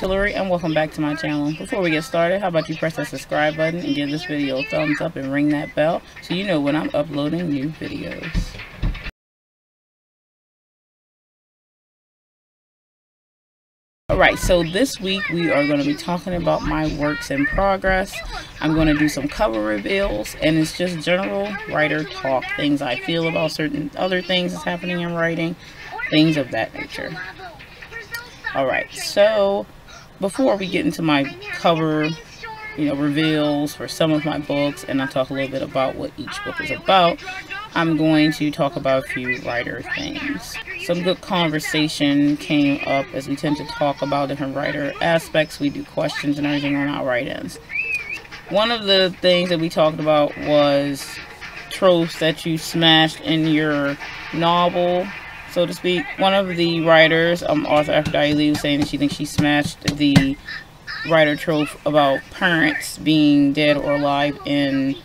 Tillery, and welcome back to my channel. Before we get started, how about you press that subscribe button and give this video a thumbs up and ring that bell so you know when I'm uploading new videos. Alright, so this week we are going to be talking about my works in progress. I'm going to do some cover reveals, and it's just general writer talk, things I feel about certain other things that's happening in writing, things of that nature. Alright, so before we get into my cover, reveals for some of my books, and I talk a little bit about what each book is about, I'm going to talk about a few writer things. Some good conversation came up as we tend to talk about different writer aspects. We do questions and everything on our write-ins. One of the things that we talked about was tropes that you smashed in your novel, so to speak. One of the writers, author Aphrodite, was saying that she thinks she smashed the writer trope about parents being dead or alive in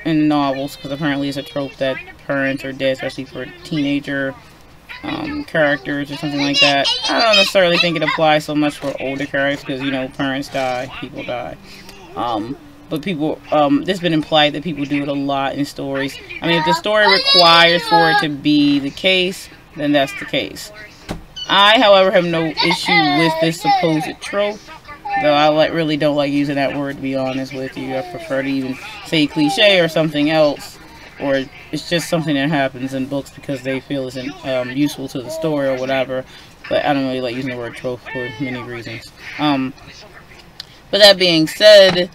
novels, because apparently it's a trope that parents are dead, especially for teenager characters or something like that. I don't necessarily think it applies so much for older characters, because parents die, people die. But people, it's been implied that people do it a lot in stories. I mean, if the story requires for it to be the case, then that's the case. I, however, have no issue with this supposed trope, though I really don't like using that word, to be honest with you. I prefer to even say cliche or something else, or it's just something that happens in books because they feel isn't useful to the story or whatever. But I don't really like using the word trope for many reasons. But that being said,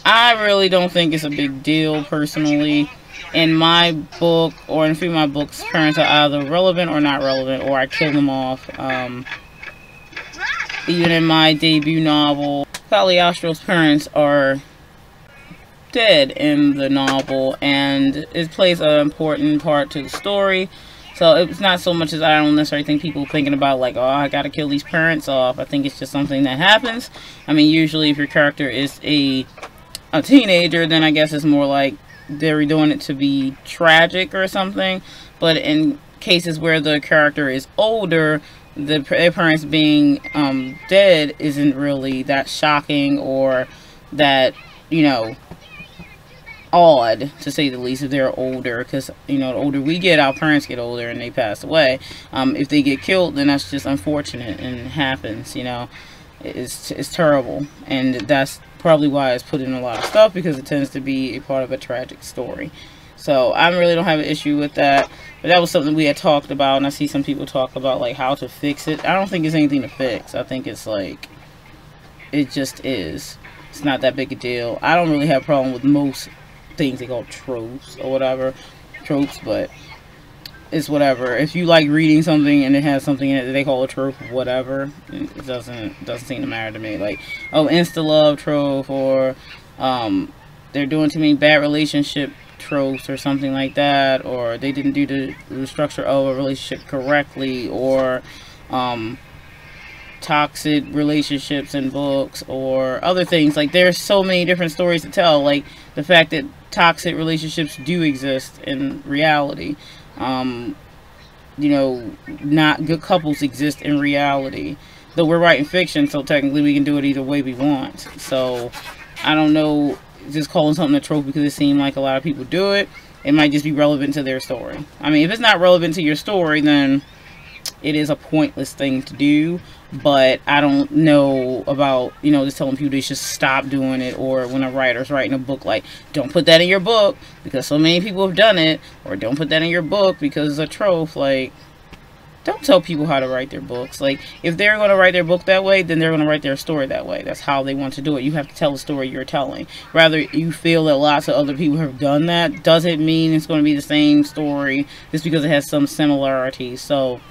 I really don't think it's a big deal personally. In my book, or in a few of my books, parents are either relevant or not relevant, or I kill them off. Even in my debut novel, Cagliostro's parents are dead in the novel, and it plays an important part to the story. So it's not so much as I don't necessarily think people thinking about like, oh, I gotta kill these parents off. I think it's just something that happens. I mean, usually if your character is a teenager, then I guess it's more like they're doing it to be tragic or something. But in cases where the character is older, their parents being dead isn't really that shocking or that, odd, to say the least, if they're older. Because, the older we get, our parents get older and they pass away. If they get killed, then that's just unfortunate and it happens, It's terrible. And that's probably why it's put in a lot of stuff, because it tends to be a part of a tragic story. So I really don't have an issue with that. But that was something we had talked about, and I see some people talk about like how to fix it. I don't think it's anything to fix. I think it's like, it just is. It's not that big a deal. I don't really have a problem with most things they call tropes or whatever. Tropes, but it's whatever. If you like reading something and it has something in it that they call a trope, whatever, it doesn't seem to matter to me. Like, oh, insta-love trope, or they're doing too many bad relationship tropes or something like that, or they didn't do the structure of a relationship correctly, or toxic relationships in books, or other things. Like, there's so many different stories to tell. Like the fact that toxic relationships do exist in reality. Not good couples exist in reality. Though we're writing fiction, so technically we can do it either way we want. So I don't know, just calling something a trope because it seemed like a lot of people do it. It might just be relevant to their story. I mean, if it's not relevant to your story, then it is a pointless thing to do. But I don't know about, just telling people they should stop doing it, or when a writer's writing a book, like, don't put that in your book because so many people have done it, or don't put that in your book because it's a trope. Like, don't tell people how to write their books. Like, if they're going to write their book that way, then they're going to write their story that way. That's how they want to do it. You have to tell the story you're telling. Rather, you feel that lots of other people have done that doesn't mean it's going to be the same story just because it has some similarities. So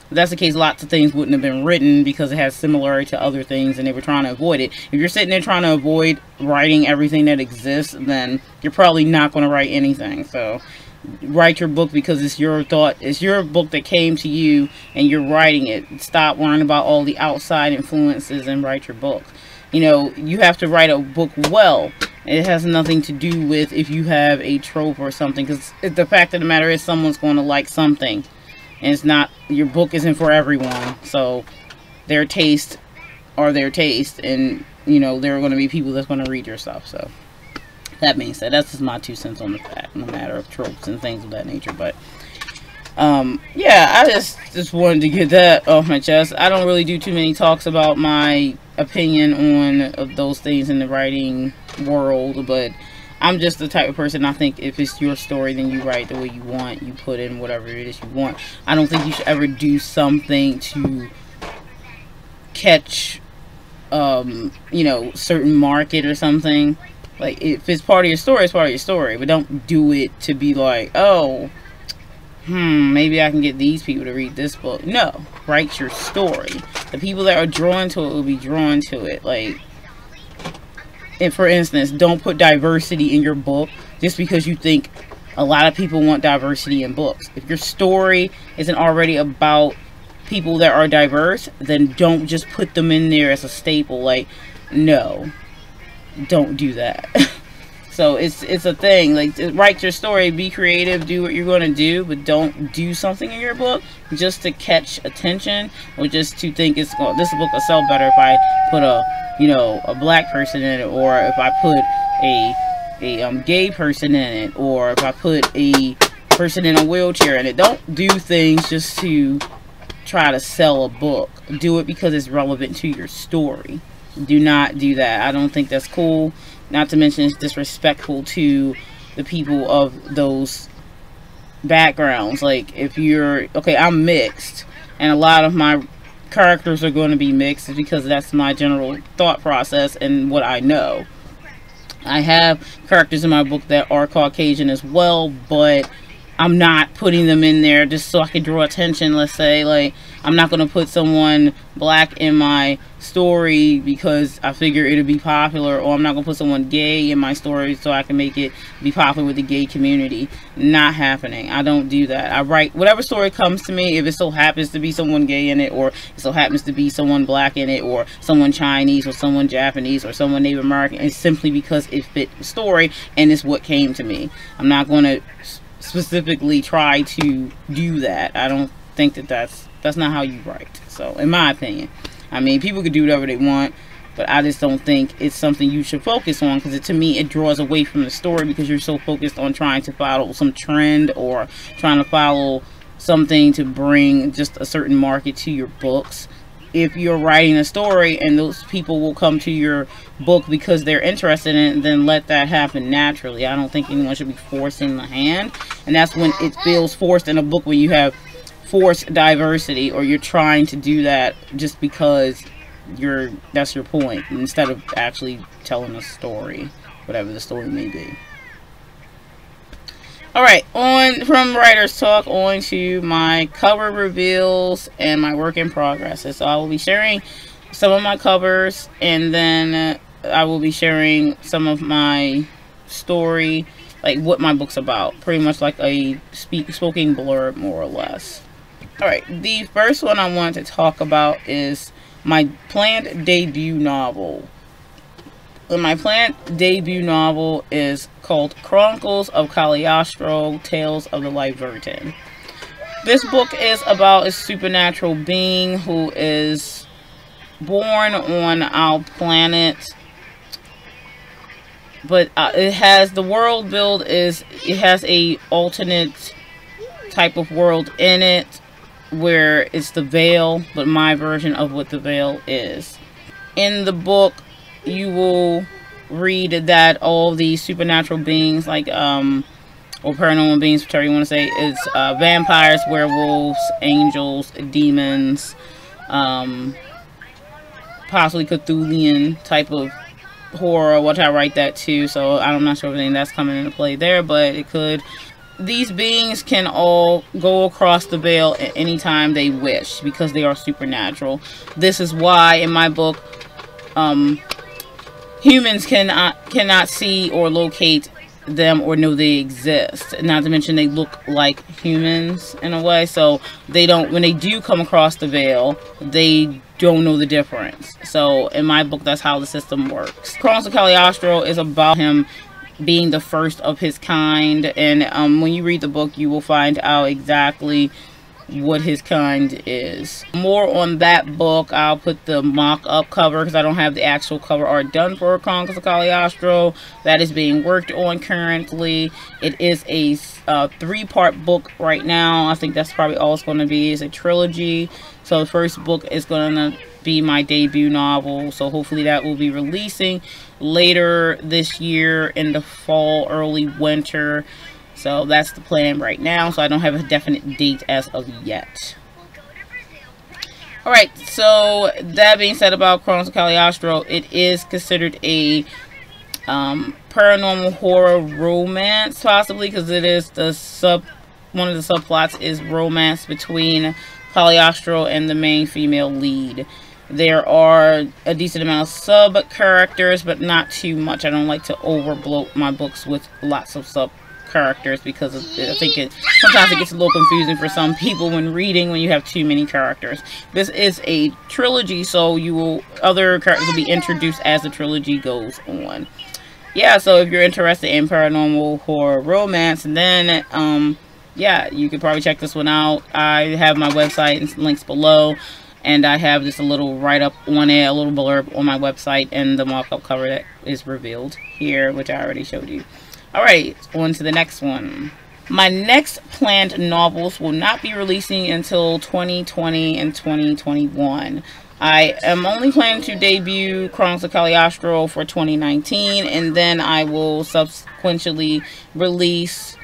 if that's the case, lots of things wouldn't have been written because it has similarity to other things and they were trying to avoid it. If you're sitting there trying to avoid writing everything that exists, then you're probably not going to write anything. So write your book because it's your thought, it's your book that came to you and you're writing it. Stop worrying about all the outside influences and write your book. You have to write a book well. It has nothing to do with if you have a trope or something, because the fact of the matter is someone's going to like something. And it's not, your book isn't for everyone. So their taste are their taste, and you know there are going to be people that's going to read your stuff. So that being said, that's just my 2 cents on the fact, no matter of tropes and things of that nature. But yeah, I just wanted to get that off my chest. I don't really do too many talks about my opinion on those things in the writing world, but I'm just the type of person, I think if it's your story, then you write the way you want, you put in whatever it is you want. I don't think you should ever do something to catch you know, certain market or something. Like, if it's part of your story, it's part of your story, but don't do it to be like, oh, maybe I can get these people to read this book. No, write your story. The people that are drawn to it will be drawn to it. Like, and for instance, don't put diversity in your book just because you think a lot of people want diversity in books. If your story isn't already about people that are diverse, then don't just put them in there as a staple. Like, no, don't do that. So it's a thing. Like, write your story, be creative, do what you're going to do, but don't do something in your book just to catch attention, or just to think this book will sell better if I put a black person in it, or if I put a gay person in it, or if I put a person in a wheelchair in it. Don't do things just to try to sell a book. Do it because it's relevant to your story. Do not do that. I don't think that's cool. Not to mention it's disrespectful to the people of those backgrounds. Like, if you're, okay, I'm mixed, and a lot of my characters are going to be mixed because that's my general thought process and what I know. I have characters in my book that are Caucasian as well, but I'm not putting them in there just so I can draw attention. Let's say, like, I'm not going to put someone black in my story because I figure it'll be popular, or I'm not going to put someone gay in my story so I can make it be popular with the gay community. Not happening. I don't do that. I write whatever story comes to me. If it so happens to be someone gay in it, or it so happens to be someone black in it, or someone Chinese, or someone Japanese, or someone Native American, it's simply because it fit the story and it's what came to me. I'm not going to specifically try to do that. I don't think that's not how you write. So, in my opinion, I mean, people can do whatever they want, but I just don't think it's something you should focus on, because to me it draws away from the story, because you're so focused on trying to follow some trend or trying to follow something to bring just a certain market to your books. If you're writing a story and those people will come to your book because they're interested in it, then let that happen naturally. I don't think anyone should be forcing the hand, and that's when it feels forced in a book, when you have forced diversity, or you're trying to do that just because that's your point, instead of actually telling a story, whatever the story may be. Alright, from Writer's Talk on to my cover reveals and my work in progress. So I will be sharing some of my covers, and then I will be sharing some of my story, like what my book's about. Pretty much like a spoken blurb, more or less. Alright, the first one I want to talk about is my planned debut novel. My planned debut novel is called Chronicles of Cagliostro, Tales of the Light Virgin. This book is about a supernatural being who is born on our planet, but it has, the world build is, it has a alternate type of world in it, where it's the veil, but my version of what the veil is. In the book, you will read that all these supernatural beings, like or paranormal beings, whatever you want to say, is vampires, werewolves, angels, demons, possibly Cthulhian type of horror, which I write that too, so I'm not sure if anything that's coming into play there, but it could. These beings can all go across the veil at any time they wish, because they are supernatural. This is why in my book, humans cannot see or locate them or know they exist. Not to mention they look like humans in a way, so they don't, when they do come across the veil, they don't know the difference. So in my book, that's how the system works. Chronicles of Cagliostro is about him being the first of his kind, and when you read the book, you will find out exactly what his kind is. More on that book. I'll put the mock-up cover because I don't have the actual cover art done for Chronicles of Cagliostro. That is being worked on currently. It is a 3-part book right now. I think that's probably all it's going to be. It's a trilogy. So the first book is going to be my debut novel. So hopefully that will be releasing later this year in the fall, early winter. So that's the plan right now. So I don't have a definite date as of yet. Alright, so that being said about Chronicles of Cagliostro, it is considered a paranormal horror romance, possibly, because it is one of the subplots is romance between Cagliostro and the main female lead. There are a decent amount of sub-characters, but not too much. I don't like to overbloat my books with lots of sub-characters because I think sometimes it gets a little confusing for some people when reading when you have too many characters. This is a trilogy, so other characters will be introduced as the trilogy goes on. Yeah, so if you're interested in paranormal horror romance, then yeah, you could probably check this one out. I have my website and links below. And I have just a little write-up on it, a little blurb on my website, and the mock-up cover that is revealed here, which I already showed you. Alright, on to the next one. My next planned novels will not be releasing until 2020 and 2021. I am only planning to debut Chronicles of Cagliostro for 2019, and then I will subsequently release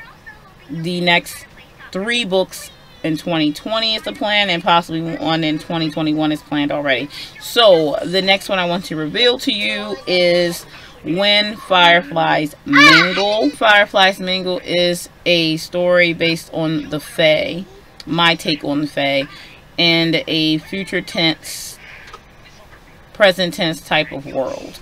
the next 3 books in 2020 is the plan, and possibly one in 2021 is planned already. So the next one I want to reveal to you is When Fireflies Mingle. Fireflies Mingle is a story based on the Fae, my take on the Fae, and a future tense, present tense type of world.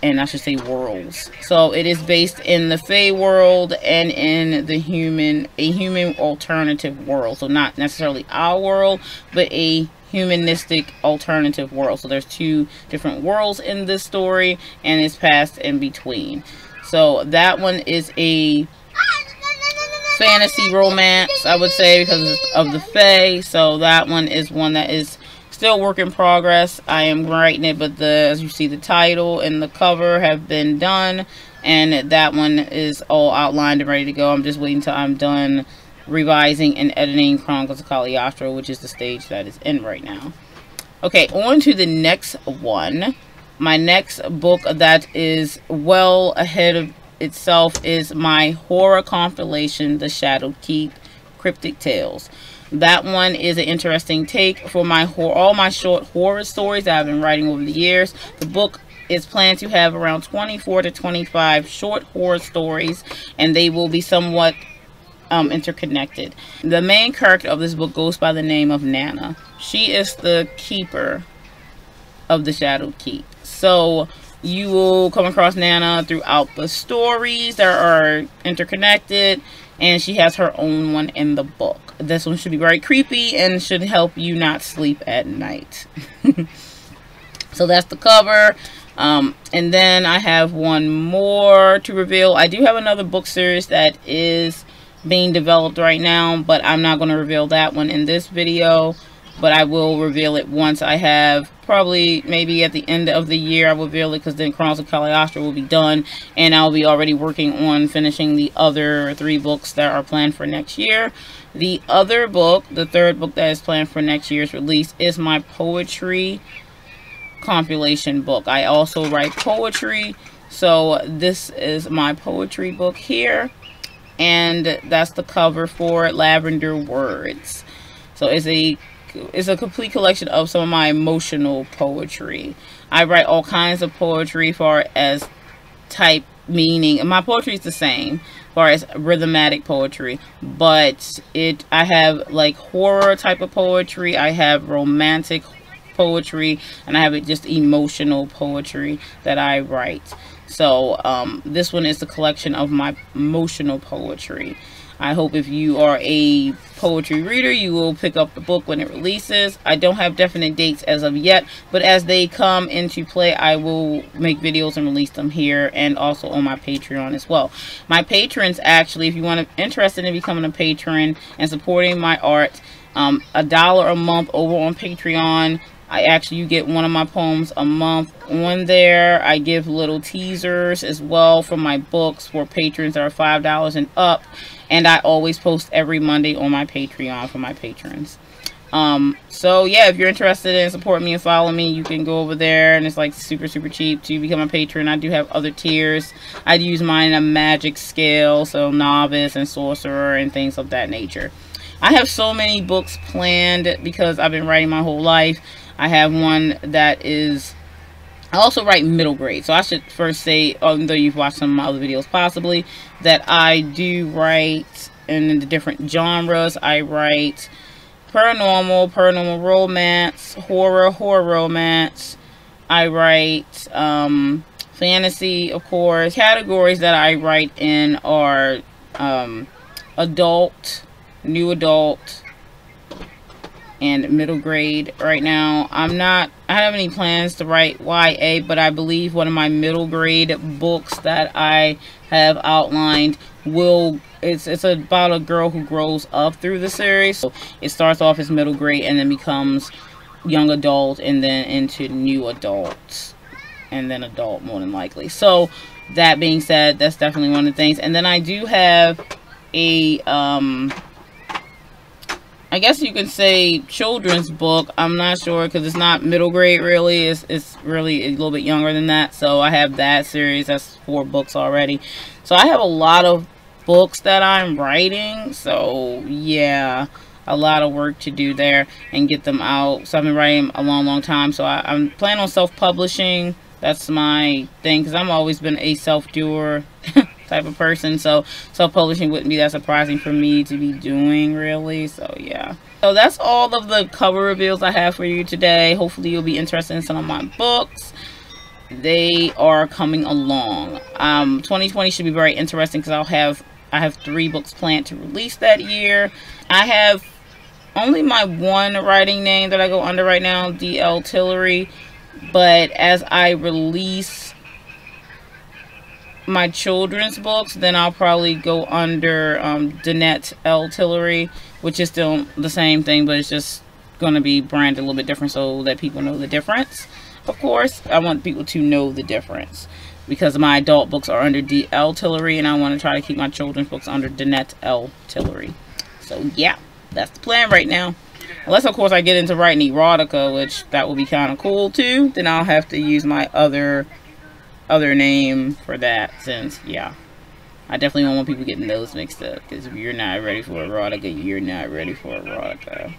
And I should say worlds. So it is based in the Fae world and in a human alternative world. So not necessarily our world, but a humanistic alternative world. So there's 2 different worlds in this story, and it's passed in between. So that one is a fantasy romance, I would say, because of the Fae. So that one is one that is still work in progress. I am writing it, but as you see, the title and the cover have been done, and that one is all outlined and ready to go. I'm just waiting until I'm done revising and editing Chronicles of Cagliostro, which is the stage that is in right now. Okay, on to the next one. My next book that is well ahead of itself is my horror compilation, The Shadowed Keep, Cryptic Tales. That one is an interesting take for all my short horror stories that I've been writing over the years. The book is planned to have around 24 to 25 short horror stories, and they will be somewhat interconnected. The main character of this book goes by the name of Nana. She is the keeper of the Shadowed Keep. So you will come across Nana throughout the stories that are interconnected, and she has her own one in the book. This one should be very creepy and should help you not sleep at night. So that's the cover. And then I have one more to reveal. I do have another book series that is being developed right now, but I'm not going to reveal that one in this video. But I will reveal it once I have, probably maybe at the end of the year I will reveal it, because then Chronicles of Cagliostro will be done, and I'll be already working on finishing the other 3 books that are planned for next year. The other book, the 3rd book that is planned for next year's release, is my poetry compilation book. I also write poetry, so this is my poetry book here, and that's the cover for it, Lavender Words. So it's a complete collection of some of my emotional poetry. I write all kinds of poetry, far as type, meaning, and my poetry is the same as far as rhythmatic poetry, but I have like horror type of poetry, I have romantic poetry, and I have just emotional poetry that I write. So this one is the collection of my emotional poetry. I hope if you are a poetry reader, you will pick up the book when it releases. I don't have definite dates as of yet, but as they come into play, I will make videos and release them here and also on my Patreon as well. My patrons, actually, if you want to interested in becoming a patron and supporting my art, $1 a month over on Patreon. You get one of my poems a month on there. I give little teasers as well from my books for patrons that are $5 and up. And I always post every Monday on my Patreon for my patrons. So yeah, if you're interested in supporting me and following me, you can go over there, and it's like super cheap to become a patron. I do have other tiers. I use mine in a magic scale, so novice and sorcerer and things of that nature. I have so many books planned because I've been writing my whole life. I have one that is, I also write middle grade. So I should first say, although you've watched some of my other videos possibly, that I do write in the different genres. I write paranormal romance, horror romance. I write fantasy, of course. Categories that I write in are adult, new adult, and middle grade. Right now I don't have any plans to write YA, but I believe one of my middle grade books that I have outlined it's about a girl who grows up through the series. So it starts off as middle grade and then becomes young adult and then into new adults and then adult, more than likely. So that being said, that's definitely one of the things. And then I do have a I guess you could say children's book. I'm not sure because it's not middle grade really. It's really a little bit younger than that. So I have that series. That's 4 books already. So I have a lot of books that I'm writing. So yeah, a lot of work to do there and get them out. So I've been writing a long time. So I'm planning on self-publishing. That's my thing because I've always been a self-doer type of person, so self-publishing wouldn't be that surprising for me to be doing, really. So yeah, so that's all of the cover reveals I have for you today. Hopefully you'll be interested in some of my books. They are coming along. 2020 should be very interesting because I have 3 books planned to release that year. I have only my one writing name that I go under right now, DL Tillery, but as I release my children's books, then I'll probably go under Danette L. Tillery, which is still the same thing, but it's just going to be branded a little bit different so that people know the difference. Of course, I want people to know the difference because my adult books are under DL Tillery, and I want to try to keep my children's books under Danette L. Tillery. So yeah, that's the plan right now. Unless, of course, I get into writing erotica, which that will be kind of cool too. Then I'll have to use my other name for that, since yeah, I definitely don't want people getting those mixed up, because if you're not ready for erotica, you're not ready for erotica.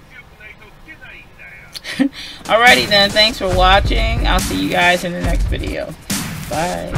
Alrighty then, thanks for watching. I'll see you guys in the next video. Bye.